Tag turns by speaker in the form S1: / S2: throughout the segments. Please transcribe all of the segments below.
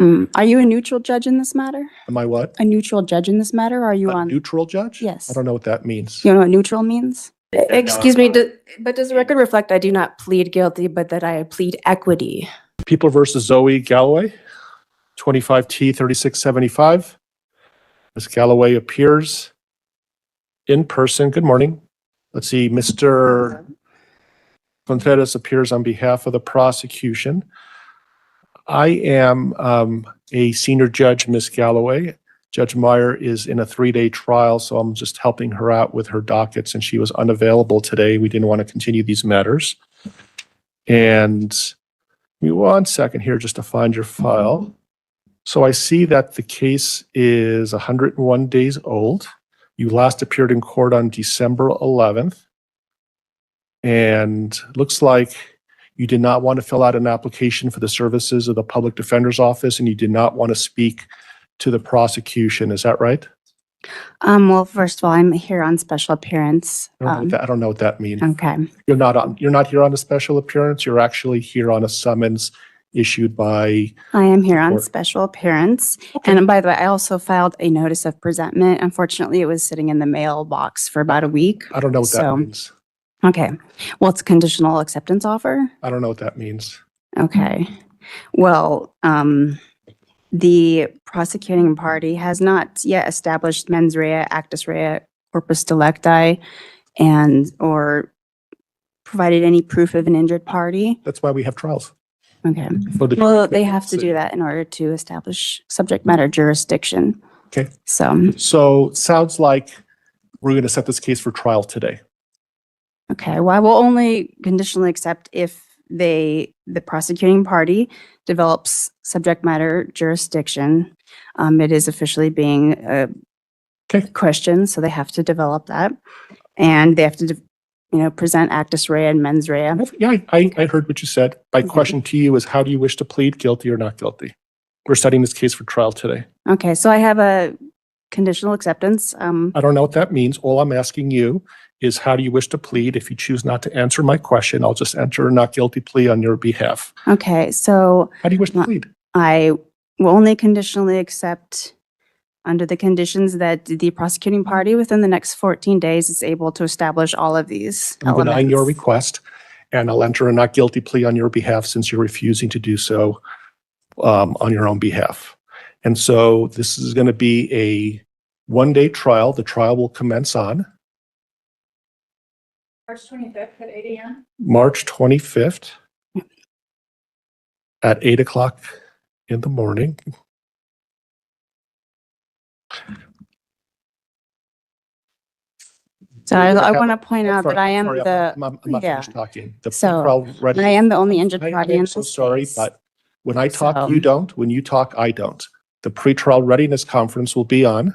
S1: Are you a neutral judge in this matter?
S2: Am I what?
S1: A neutral judge in this matter? Or are you
S2: A
S1: on?
S2: neutral judge?
S1: Yes.
S2: I don't know what that means.
S1: You know what neutral means?
S3: Excuse me, but does the record reflect I do not plead guilty, but that I plead equity?
S2: People versus Zoe Galloway, 25T 3675. Ms. Galloway appears in person. Good morning. Let's see, Mr. Contreras appears on behalf of the prosecution. I am a senior judge, Ms. Galloway. Judge Meyer is in a 3-day trial, so I'm just helping her out with her docket since she was unavailable today. We didn't want to continue these matters. And give me 1 second here just to find your file. So I see that the case is 101 days old. You last appeared in court on December 11th. And looks like you did not want to fill out an application for the services of the public defender's office, and you did not want to speak to the prosecution. Is that right?
S1: Well, first of all, I'm here on special appearance.
S2: I don't know what that means.
S1: Okay.
S2: You're not here on a special appearance. You're actually here on a summons issued by.
S1: I am here on
S2: court.
S1: special appearance.
S2: Okay.
S1: And by the way, I also filed a notice of presentment. Unfortunately, it was sitting in the mailbox for about a week.
S2: I don't know what that
S1: So-
S2: means.
S1: Okay. Well, it's a conditional acceptance offer.
S2: I don't know what that means.
S1: Okay. Well, the prosecuting party has not yet established mens rea, actus rea, corpus delicti, and or provided any proof of an injured party.
S2: That's why we have trials.
S1: Okay.
S2: For the-
S1: Well, they have to do that in order to establish subject matter jurisdiction.
S2: Okay.
S1: So,
S2: sounds like we're going to set this case for trial today.
S1: okay. Well, I will only conditionally accept if the prosecuting party develops subject matter jurisdiction. It is officially being
S2: Okay.
S1: questioned, so they have to develop that. And they have to, present actus rea and mens rea.
S2: Yeah, I heard what you said. My
S1: Okay.
S2: question to you is, how do you wish to plead, guilty or not guilty? We're setting this case for trial today.
S1: Okay, so I have a conditional acceptance.
S2: I don't know what that means. All I'm asking you is, how do you wish to plead? If you choose not to answer my question, I'll just enter a not guilty plea on your behalf.
S1: Okay, so
S2: How do you wish to plead?
S1: I will only conditionally accept under the conditions that the prosecuting party within the next 14 days is able to establish all of these
S2: I'm denying your
S1: elements.
S2: request, and I'll enter a not guilty plea on your behalf since you're refusing to do so on your own behalf. And so this is going to be a 1-day trial. The trial will commence on
S3: March 25th at 8 a.m.
S2: March 25th at 8 o'clock in the morning.
S1: So I want to point out
S2: Sorry,
S1: that I am
S2: sorry,
S1: the,
S2: I'm not
S1: yeah.
S2: finished talking. The
S1: So,
S2: trial ready.
S1: I am the only injured party in
S2: I'm
S1: this
S2: so sorry,
S1: case.
S2: but when I talk,
S1: So-
S2: you don't. When you talk, I don't. The pretrial readiness conference will be on.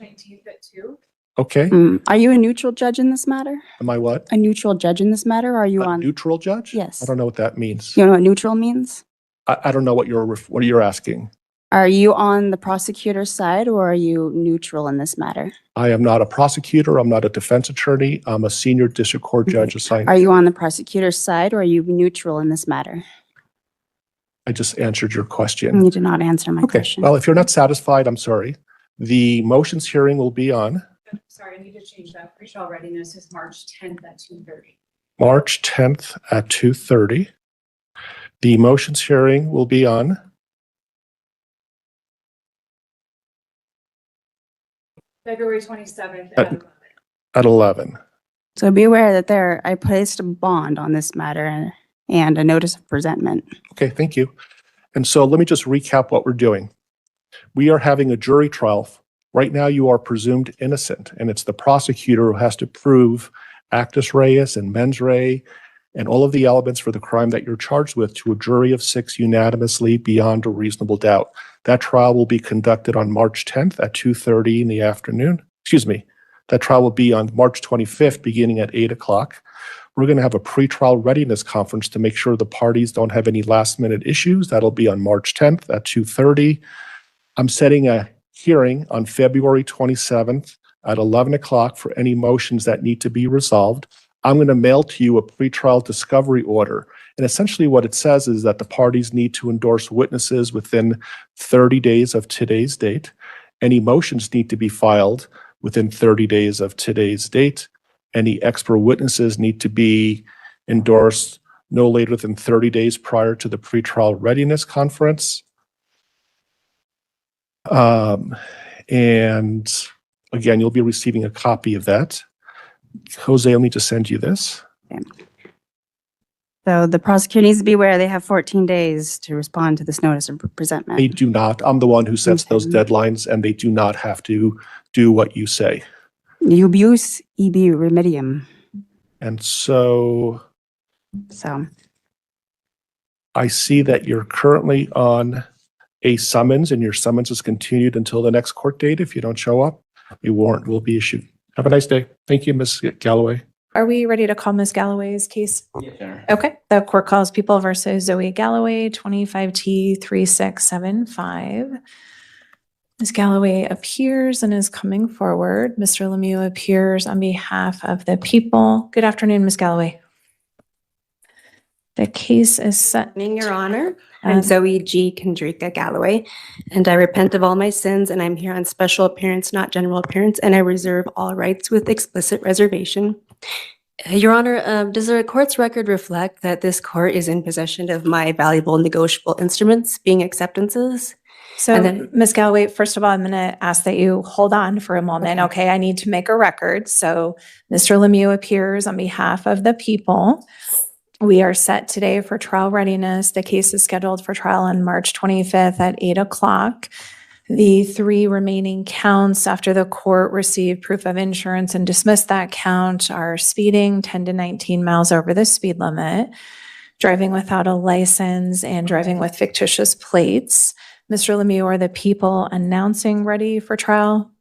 S3: 19th at 2.
S2: Okay.
S1: Are you a neutral judge in this matter?
S2: Am I what?
S1: A neutral judge in this matter? Or are you
S2: A
S1: on?
S2: neutral judge?
S1: Yes.
S2: I don't know what that means.
S1: You know what neutral means?
S2: I don't know what you're asking.
S1: Are you on the prosecutor's side or are you neutral in this matter?
S2: I am not a prosecutor. I'm not a defense attorney. I'm a senior district court judge assigned.
S1: Are you on the prosecutor's side or are you neutral in this matter?
S2: I just answered your question.
S1: You did not answer my
S2: Okay.
S1: question.
S2: Well, if you're not satisfied, I'm sorry. The motions hearing will be on
S3: Sorry, I need to change that. Pre-trial readiness is March 10th at 2:30.
S2: March 10th at 2:30. The motions hearing will be on
S3: February 27th
S2: At-
S3: at 11.
S2: at 11.
S1: So be aware that I placed a bond on this matter and a notice of presentment.
S2: Okay, thank you. And so let me just recap what we're doing. We are having a jury trial. Right now, you are presumed innocent, and it's the prosecutor who has to prove actus reus and mens rea and all of the elements for the crime that you're charged with to a jury of 6 unanimously beyond a reasonable doubt. That trial will be conducted on March 10th at 2:30 in the afternoon. Excuse me. That trial will be on March 25th, beginning at 8 o'clock. We're going to have a pretrial readiness conference to make sure the parties don't have any last-minute issues. That'll be on March 10th at 2:30. I'm setting a hearing on February 27th at 11 o'clock for any motions that need to be resolved. I'm going to mail to you a pretrial discovery order. And essentially what it says is that the parties need to endorse witnesses within 30 days of today's date. Any motions need to be filed within 30 days of today's date. Any expert witnesses need to be endorsed no later than 30 days prior to the pretrial readiness conference. And again, you'll be receiving a copy of that. Jose, I'll need to send you this.
S1: So the prosecutor needs to be aware they have 14 days to respond to this notice of
S2: They
S1: presentment.
S2: do not. I'm the one who sets those
S1: Okay.
S2: deadlines, and they do not have to do what you say.
S1: Ubius ibi remedium.
S2: And so
S1: So,
S2: I see that you're currently on a summons, and your summons is continued until the next court date. If you don't show up, a warrant will be issued. Have a nice day. Thank you, Ms. Galloway.
S4: Are we ready to call Ms. Galloway's case?
S5: Yes, Your Honor.
S4: Okay, the court calls People versus Zoe Galloway, 25T3675. Ms. Galloway appears and is coming forward. Mr. Lemieux appears on behalf of the people. Good afternoon, Ms. Galloway. The case is set.
S3: Evening, Your Honor.
S4: Um,
S3: I'm Zoe G. Kendrika Galloway, and I repent of all my sins, and I'm here on special appearance, not general appearance, and I reserve all rights with explicit reservation. Your Honor, does the court's record reflect that this court is in possession of my valuable negotiable instruments, being acceptances?
S4: So,
S3: And then-
S4: Ms. Galloway, first of all, I'm going to ask that you hold on for a moment. Okay, I need to make a record. So, Mr. Lemieux appears on behalf of the people. We are set today for trial readiness. The case is scheduled for trial on March 25th at 8 o'clock. The 3 remaining counts after the court received proof of insurance and dismissed that count are speeding 10 to 19 miles over the speed limit, driving without a license, and driving with fictitious plates. Mr. Lemieux, are the people announcing ready for trial?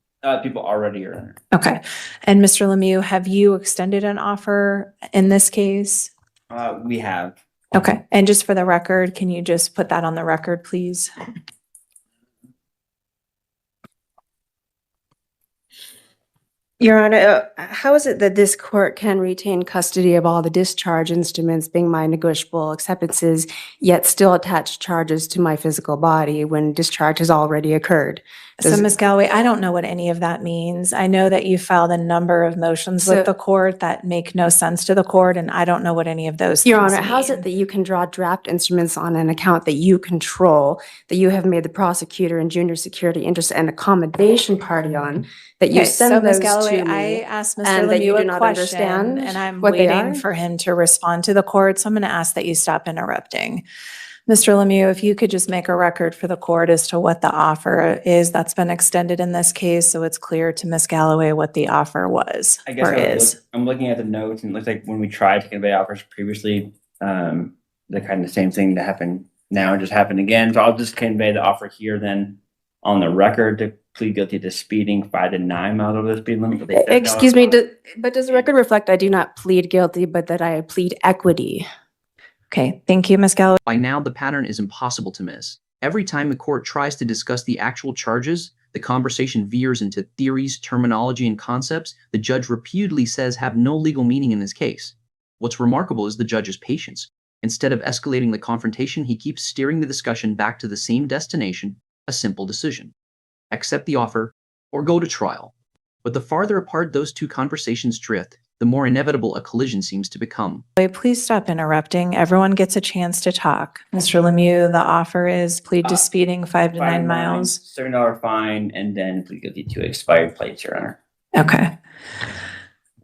S5: People already are. Honor.
S4: Okay. And Mr. Lemieux, have you extended an offer in this case?
S5: We have.
S4: Okay. And just for the record, can you just put that on the record, please?
S3: Your Honor, how is it that this court can retain custody of all the discharge instruments being my negotiable acceptances, yet still attach charges to my physical body when discharge has already occurred?
S4: So,
S3: Does-
S4: Ms. Galloway, I don't know what any of that means. I know that you filed a number of motions
S3: So-
S4: with the court that make no sense to the court, and I don't know what any of those
S3: Your
S4: things
S3: Honor, how is it
S4: mean.
S3: that you can draw draft instruments on an account that you control, that you have made the prosecutor and junior security interest and accommodation party on, that you
S4: Okay, so
S3: send
S4: Ms.
S3: those
S4: Galloway,
S3: to
S4: I
S3: me?
S4: asked Mr.
S3: and that you
S4: Lemieux
S3: do
S4: a
S3: not
S4: question,
S3: understand
S4: and I'm
S3: what they
S4: waiting
S3: are?
S4: for him to respond to the court, so I'm going to ask that you stop interrupting. Mr. Lemieux, if you could just make a record for the court as to what the offer is that's been extended in this case, so it's clear to Ms. Galloway what the offer was
S5: I guess
S4: or is.
S5: I'm looking at the notes, and it looks like when we tried to convey offers previously, the kind of same thing that happened now just happened again. So I'll just convey the offer here then on the record to plead guilty to speeding 5 to 9 miles over the speed limit. But they said no.
S3: Excuse me, but does the record reflect I do not plead guilty, but that I plead equity?
S4: Okay, thank you, Ms. Galloway.
S6: By now, the pattern is impossible to miss. Every time the court tries to discuss the actual charges, the conversation veers into theories, terminology, and concepts the judge repeatedly says have no legal meaning in this case. What's remarkable is the judge's patience. Instead of escalating the confrontation, he keeps steering the discussion back to the same destination, a simple decision. Accept the offer or go to trial. But the farther apart those two conversations drift, the more inevitable a collision seems to become.
S4: Please stop interrupting. Everyone gets a chance to talk. Mr. Lemieux, the offer is plead to speeding 5 to 9 miles.
S5: $7 fine, and then plead guilty to expired plates, Your Honor.
S4: Okay.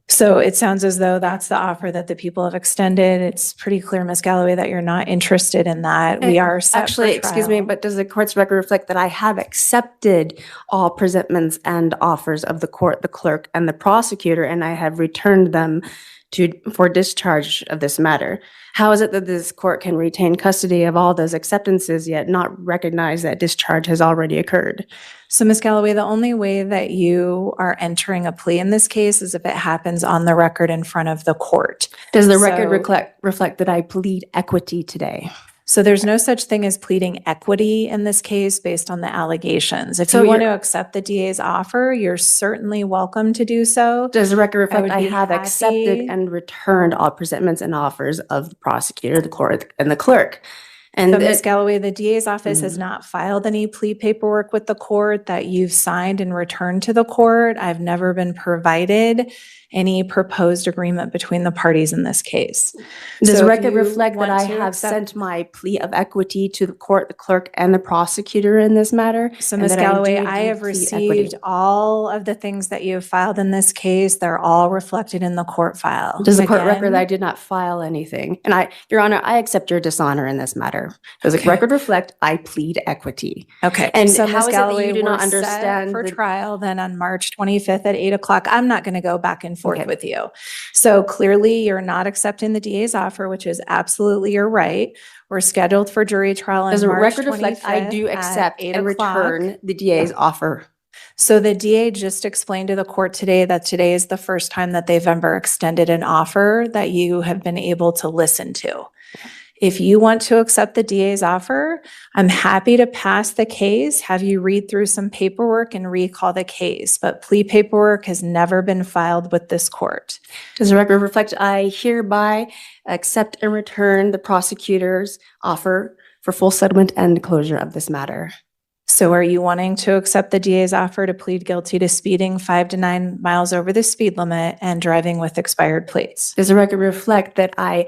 S4: So it sounds as though that's the offer that the people have extended. It's pretty clear, Ms. Galloway, that you're not interested in that. We are set for
S3: Actually, excuse me,
S4: trial.
S3: but does the court's record reflect that I have accepted all presentments and offers of the court, the clerk, and the prosecutor, and I have returned them for discharge of this matter? How is it that this court can retain custody of all those acceptances yet not recognize that discharge has already occurred?
S4: So, Ms. Galloway, the only way that you are entering a plea in this case is if it happens on the record in front of the court.
S3: Does the record
S4: So-
S3: reflect that I plead equity today?
S4: So there's no such thing as pleading equity in this case based on the allegations. If
S3: So
S4: you want
S3: you're-
S4: to accept the DA's offer, you're certainly welcome to do so.
S3: Does the record reflect
S4: would
S3: I
S4: be
S3: have accepted
S4: happy-
S3: and returned all presentments and offers of the prosecutor, the court, and the clerk? And
S4: So Ms.
S3: it-
S4: Galloway, the DA's office has
S3: Mhm.
S4: not filed any plea paperwork with the court that you've signed and returned to the court. I've never been provided any proposed agreement between the parties in this case.
S3: does
S4: So
S3: the
S4: if
S3: record
S4: you
S3: reflect that
S4: want
S3: I
S4: to
S3: have
S4: accept-
S3: sent my plea of equity to the court, the clerk, and the prosecutor in this matter?
S4: So
S3: and
S4: Ms.
S3: that
S4: Galloway,
S3: do
S4: I have
S3: plead
S4: received
S3: equity?
S4: all of the things that you have filed in this case. They're all reflected in the court file.
S3: Does the court record that I
S4: Again,
S3: did not file anything? And Your Honor, I accept your dishonor in this matter. Does the
S4: Okay.
S3: record reflect I plead equity?
S4: Okay,
S3: And
S4: so
S3: how
S4: Ms.
S3: is it that you
S4: Galloway,
S3: do not
S4: we're set
S3: understand
S4: for
S3: the-
S4: trial then on March 25th at 8 o'clock. I'm not going to go back and forth
S3: Okay.
S4: with you. So clearly you're not accepting the DA's offer, which is absolutely your right. We're scheduled for jury trial on
S3: Does the
S4: March
S3: record reflect I
S4: 25th
S3: do
S4: at
S3: accept
S4: 8
S3: and
S4: o'clock.
S3: return the DA's offer?
S4: So the DA just explained to the court today that today is the first time that they've ever extended an offer that you have been able to listen to. If you want to accept the DA's offer, I'm happy to pass the case, have you read through some paperwork and recall the case, but plea paperwork has never been filed with this court.
S3: Does the record reflect I hereby accept and return the prosecutor's offer for full settlement and closure of this matter?
S4: So are you wanting to accept the DA's offer to plead guilty to speeding 5 to 9 miles over the speed limit and driving with expired plates?
S3: Does the record reflect that I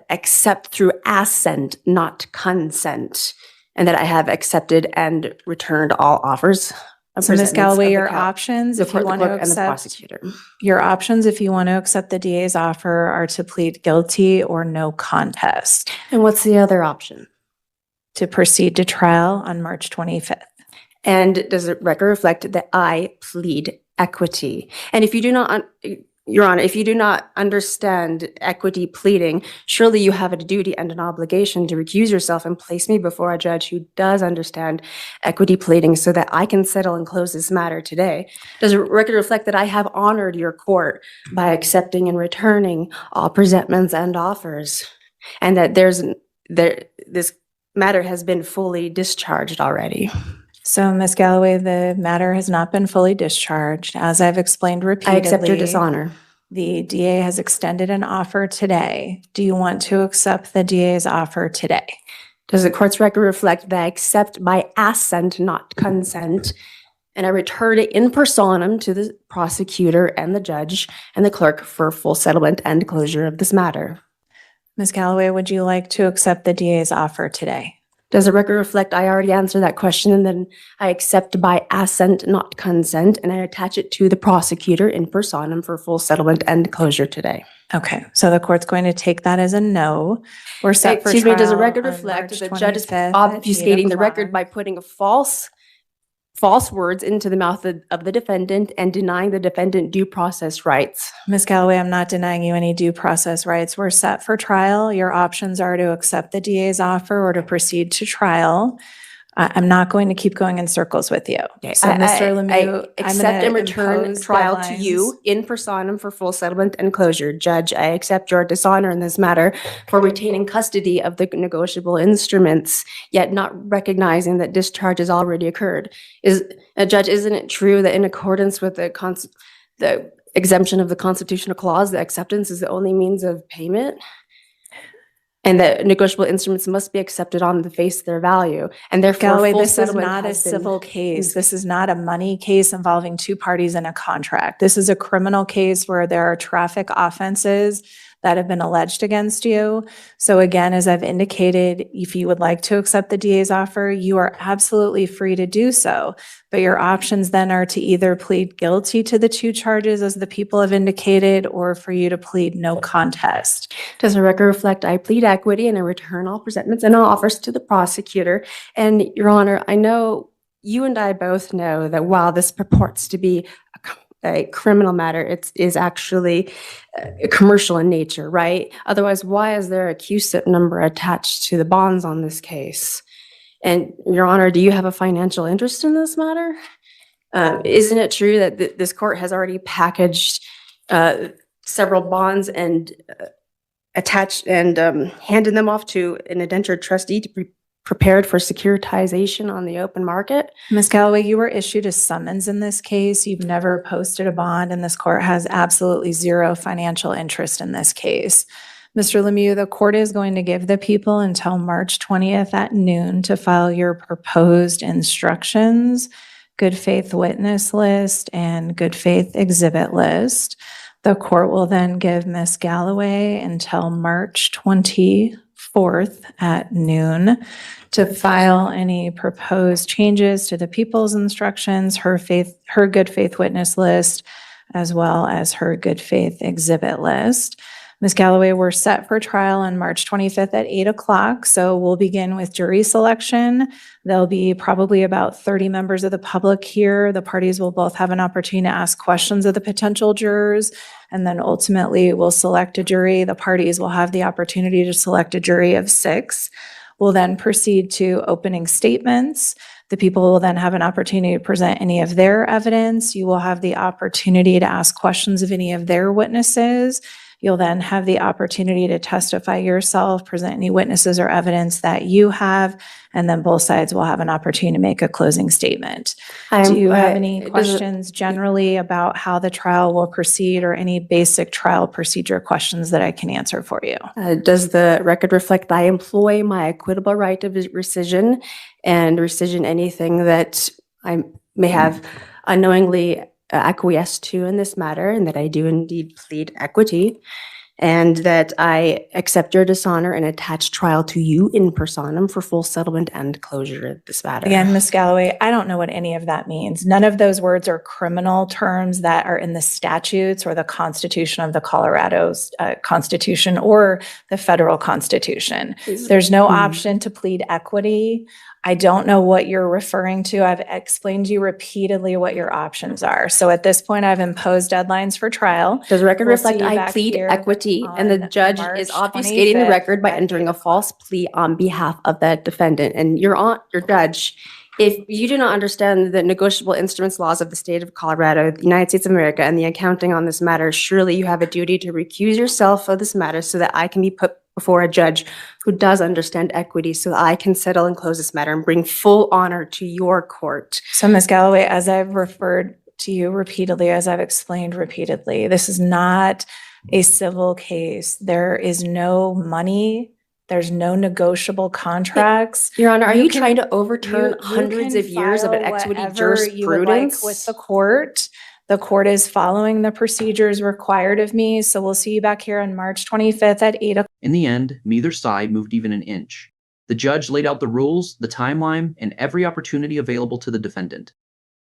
S3: accept through assent, not consent, and that I have accepted and returned all offers? of
S4: So Ms.
S3: presentments
S4: Galloway,
S3: of the
S4: your
S3: count-
S4: options,
S3: the
S4: if you
S3: court, the
S4: want to
S3: clerk, and the
S4: accept,
S3: prosecutor.
S4: your options, if you want to accept the DA's offer, are to plead guilty or no contest
S3: And what's the other option?
S4: to proceed to trial on March 25th.
S3: And does the record reflect that I plead equity? And if you do not, Your Honor, if you do not understand equity pleading, surely you have a duty and an obligation to recuse yourself and place me before a judge who does understand equity pleading so that I can settle and close this matter today. Does the record reflect that I have honored your court by accepting and returning all presentments and offers? And that this matter has been fully discharged already?
S4: So Ms. Galloway, the matter has not been fully discharged. As I've explained
S3: I
S4: repeatedly.
S3: accept your dishonor.
S4: The DA has extended an offer today. Do you want to accept the DA's offer today?
S3: Does the court's record reflect that I accept by assent, not consent, and I return it in personam to the prosecutor and the judge and the clerk for full settlement and closure of this matter?
S4: Ms. Galloway, would you like to accept the DA's offer today?
S3: Does the record reflect I already answered that question and then I accept by assent, not consent, and I attach it to the prosecutor in personam for full settlement and closure today?
S4: Okay, so the court's going to take that as a no. We're set for
S3: Excuse me, does the
S4: trial
S3: record
S4: on
S3: reflect
S4: March
S3: that the judge is
S4: 25th at 8
S3: obfuscating the record
S4: o'clock.
S3: by putting a false words into the mouth of the defendant and denying the defendant due process rights?
S4: Ms. Galloway, I'm not denying you any due process rights. We're set for trial. Your options are to accept the DA's offer or to proceed to trial. I'm not going to keep going in circles with you.
S3: Okay,
S4: So, Mr. Lemieux,
S3: I
S4: I'm
S3: accept
S4: gonna
S3: and return
S4: impose
S3: trial to you
S4: deadlines.
S3: in personam for full settlement and closure. Judge, I accept your dishonor in this matter for retaining custody of the negotiable instruments, yet not recognizing that discharge has already occurred. Judge, isn't it true that in accordance with the exemption of the constitutional clause, the acceptance is the only means of payment? And that negotiable instruments must be accepted on the face of their value, and therefore
S4: Galloway,
S3: full
S4: this is
S3: settlement
S4: not a
S3: has been-
S4: civil case. This is not a money case involving two parties in a contract. This is a criminal case where there are traffic offenses that have been alleged against you. So again, as I've indicated, if you would like to accept the DA's offer, you are absolutely free to do so. But your options then are to either plead guilty to the two charges as the people have indicated, or for you to plead no contest.
S3: Does the record reflect I plead equity and I return all presentments and all offers to the prosecutor? And Your Honor, I know you and I both know that while this purports to be a criminal matter, it is actually commercial in nature, right? Otherwise, why is there a QSIP number attached to the bonds on this case? And Your Honor, do you have a financial interest in this matter? Isn't it true that this court has already packaged several bonds and attached and handed them off to an indentured trustee to be prepared for securitization on the open market.
S4: Ms. Galloway, you were issued a summons in this case. You've never posted a bond, and this court has absolutely zero financial interest in this case. Mr. Lemieux, the court is going to give the people until March 20th at noon to file your proposed instructions, good faith witness list, and good faith exhibit list. The court will then give Ms. Galloway until March 24th at noon to file any proposed changes to the people's instructions, her good faith witness list, as well as her good faith exhibit list. Ms. Galloway, we're set for trial on March 25th at 8 o'clock. So we'll begin with jury selection. There'll be probably about 30 members of the public here. The parties will both have an opportunity to ask questions of the potential jurors. And then ultimately we'll select a jury. The parties will have the opportunity to select a jury of 6. We'll then proceed to opening statements. The people will then have an opportunity to present any of their evidence. You will have the opportunity to ask questions of any of their witnesses. You'll then have the opportunity to testify yourself, present any witnesses or evidence that you have, and then both sides will have an opportunity to make a closing statement. Do you have any questions generally about how the trial will proceed or any basic trial procedure questions that I can answer for you?
S3: Does the record reflect that I employ my equitable right of rescission and rescission anything that I may have unknowingly acquiesced to in this matter, and that I do indeed plead equity, and that I accept your dishonor and attach trial to you in personam for full settlement and closure of this matter?
S4: Again, Ms. Galloway, I don't know what any of that means. None of those words are criminal terms that are in the statutes or the Constitution of the Colorado Constitution or the federal Constitution. There's no option to plead equity. I don't know what you're referring to. I've explained to you repeatedly what your options are. So at this point, I've imposed deadlines for trial.
S3: Does the record
S4: We'll
S3: reflect
S4: see you
S3: I
S4: back
S3: plead
S4: here
S3: equity and the
S4: on
S3: judge
S4: March
S3: is obfuscating the
S4: 25th
S3: record by
S4: at
S3: entering
S4: 8
S3: a false plea on behalf of that defendant? And your judge, if you do not understand the negotiable instruments laws of the state of Colorado, the United States of America, and the accounting on this matter, surely you have a duty to recuse yourself of this matter so that I can be put before a judge who does understand equity, so that I can settle and close this matter and bring full honor to your court.
S4: So, Ms. Galloway, as I've referred to you repeatedly, as I've explained repeatedly, this is not a civil case. There is no money. There's no negotiable contracts.
S3: Your Honor, are you
S4: can-
S3: trying to overturn
S4: You
S3: hundreds
S4: can
S3: of years of an
S4: file
S3: equity
S4: whatever you would like
S3: jurisprudence?
S4: with the court. The court is following the procedures required of me. So we'll see you back here on March 25th at 8 o'clock.
S6: In the end, neither side moved even an inch. The judge laid out the rules, the timeline, and every opportunity available to the defendant.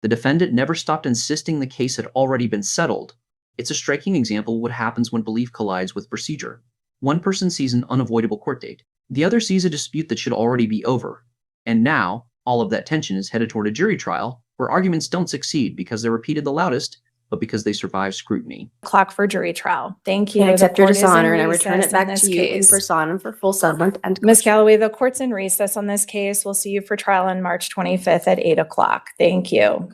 S6: The defendant never stopped insisting the case had already been settled. It's a striking example of what happens when belief collides with procedure. One person sees an unavoidable court date. The other sees a dispute that should already be over. And now, all of that tension is headed toward a jury trial where arguments don't succeed because they're repeated the loudest, but because they survive scrutiny.
S4: Clock for jury trial. Thank you.
S3: I accept
S4: The
S3: your
S4: court is in
S3: dishonor and I return
S4: recess
S3: it back
S4: in
S3: to
S4: this
S3: you in
S4: case.
S3: personam for full settlement and
S4: Ms.
S3: closure.
S4: Galloway, the court's in recess on this case. We'll see you for trial on March 25th at 8 o'clock. Thank you.